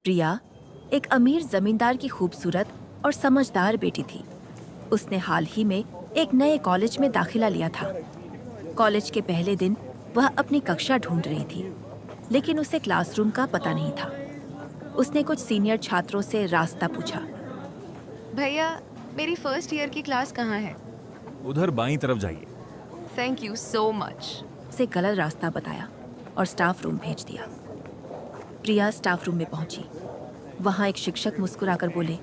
प्रिया एक अमीर जमींदार की खूबसूरत और समझदार बेटी थी। उसने हाल ही में एक नए कॉलेज में दाखिला लिया था। कॉलेज के पहले दिन वह अपनी कक्षा ढूंढ रही थी, लेकिन उसे क्लासरूम का पता नहीं था। उसने कुछ सीनियर छात्रों से रास्ता पूछा। भैया, मेरी फर्स्ट ईयर की क्लास कहाँ है? उधर बाईं तरफ जाइए। Thank you so much. उसे गलत रास्ता बताया और स्टाफ रूम भेज दिया। प्रिया स्टाफ रूम में पहुंची। वहां एक शिक्षक मुस्कुराकर बोले,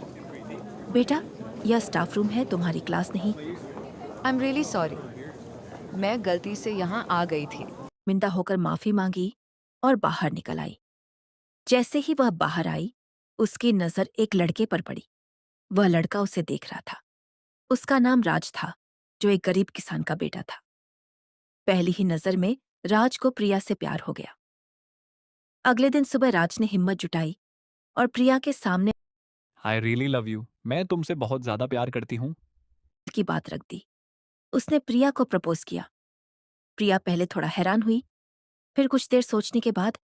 बेटा, यह स्टाफ रूम है, तुम्हारी क्लास नहीं। I am really sorry. मैं गलती से यहाँ आ गई थी। मिंदा होकर माफी मांगी और बाहर निकल आई। जैसे ही वह बाहर आई, उसकी नजर एक लड़के पर पड़ी। वह लड़का उसे देख रहा था। उसका नाम राज था, जो एक गरीब किसान का बेटा था। पहली ही नजर में राज को प्रिया से प्यार हो गया। अगले दिन सुबह राज ने हिम्मत जुटाई और प्रिया के सामने आई रियली लव यू, मैं तुमसे बहुत ज्यादा प्यार करती हूँ। की बात रख दी। उसने प्रिया को प्रपोज किया। प्रिया पहले थोड़ा हैरान हुई, फिर कुछ देर सोचने के बाद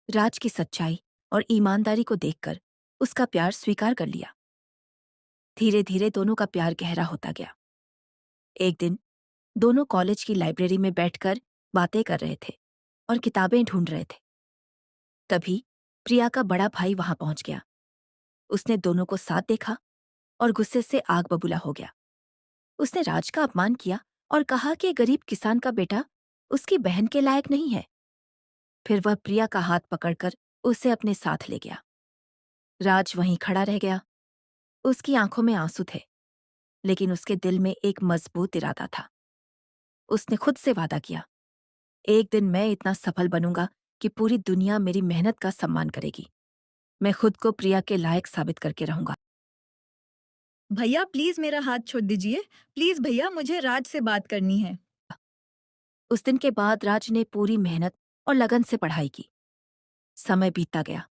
राज की सच्चाई और ईमानदारी को देखकर उसका प्यार स्वीकार कर लिया। धीरे धीरे दोनों का प्यार गहरा होता गया। एक दिन दोनों कॉलेज की लाइब्रेरी में बैठकर बातें कर रहे थे और किताबें ढूंढ रहे थे। तभी प्रिया का बड़ा भाई वहां पहुंच गया। उसने दोनों को साथ देखा और गुस्से से आग बबूला हो गया। उसने राज का अपमान किया और कहा कि गरीब किसान का बेटा उसकी बहन के लायक नहीं है। फिर वह प्रिया का हाथ पकड़कर उसे अपने साथ ले गया। राज वहीं खड़ा रह गया। उसकी आंखों में आंसू थे, लेकिन उसके दिल में एक मजबूत इरादा था। उसने खुद से वादा किया, एक दिन मैं इतना सफल बनूंगा कि पूरी दुनिया मेरी मेहनत का सम्मान करेगी। मैं खुद को प्रिया के लायक साबित करके रहूंगा। भैया प्लीज मेरा हाथ छोड़ दीजिए। प्लीज भैया, मुझे राज से बात करनी है। उस दिन के बाद राज ने पूरी मेहनत और लगन से पढ़ाई की। समय बीतता गया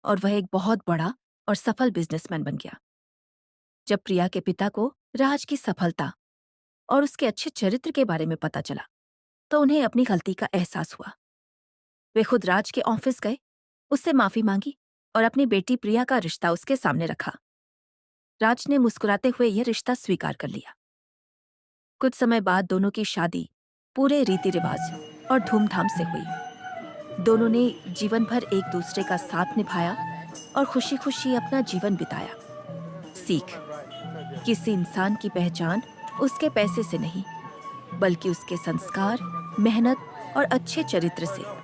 और वह एक बहुत बड़ा और सफल बिजनेसमैन बन गया। जब प्रिया के पिता को राज की सफलता और उसके अच्छे चरित्र के बारे में पता चला, तो उन्हें अपनी गलती का एहसास हुआ। वे खुद राज के ऑफिस गए, उससे माफी मांगी और अपनी बेटी प्रिया का रिश्ता उसके सामने रखा। राज ने मुस्कुराते हुए यह रिश्ता स्वीकार कर लिया। कुछ समय बाद दोनों की शादी पूरे रीति रिवाज और धूमधाम से हुई। दोनों ने जीवन भर एक दूसरे का साथ निभाया और खुशी खुशी अपना जीवन बिताया। सीख: किसी इंसान की पहचान उसके पैसे से नहीं, बल्कि उसके संस्कार, मेहनत और अच्छे चरित्र से।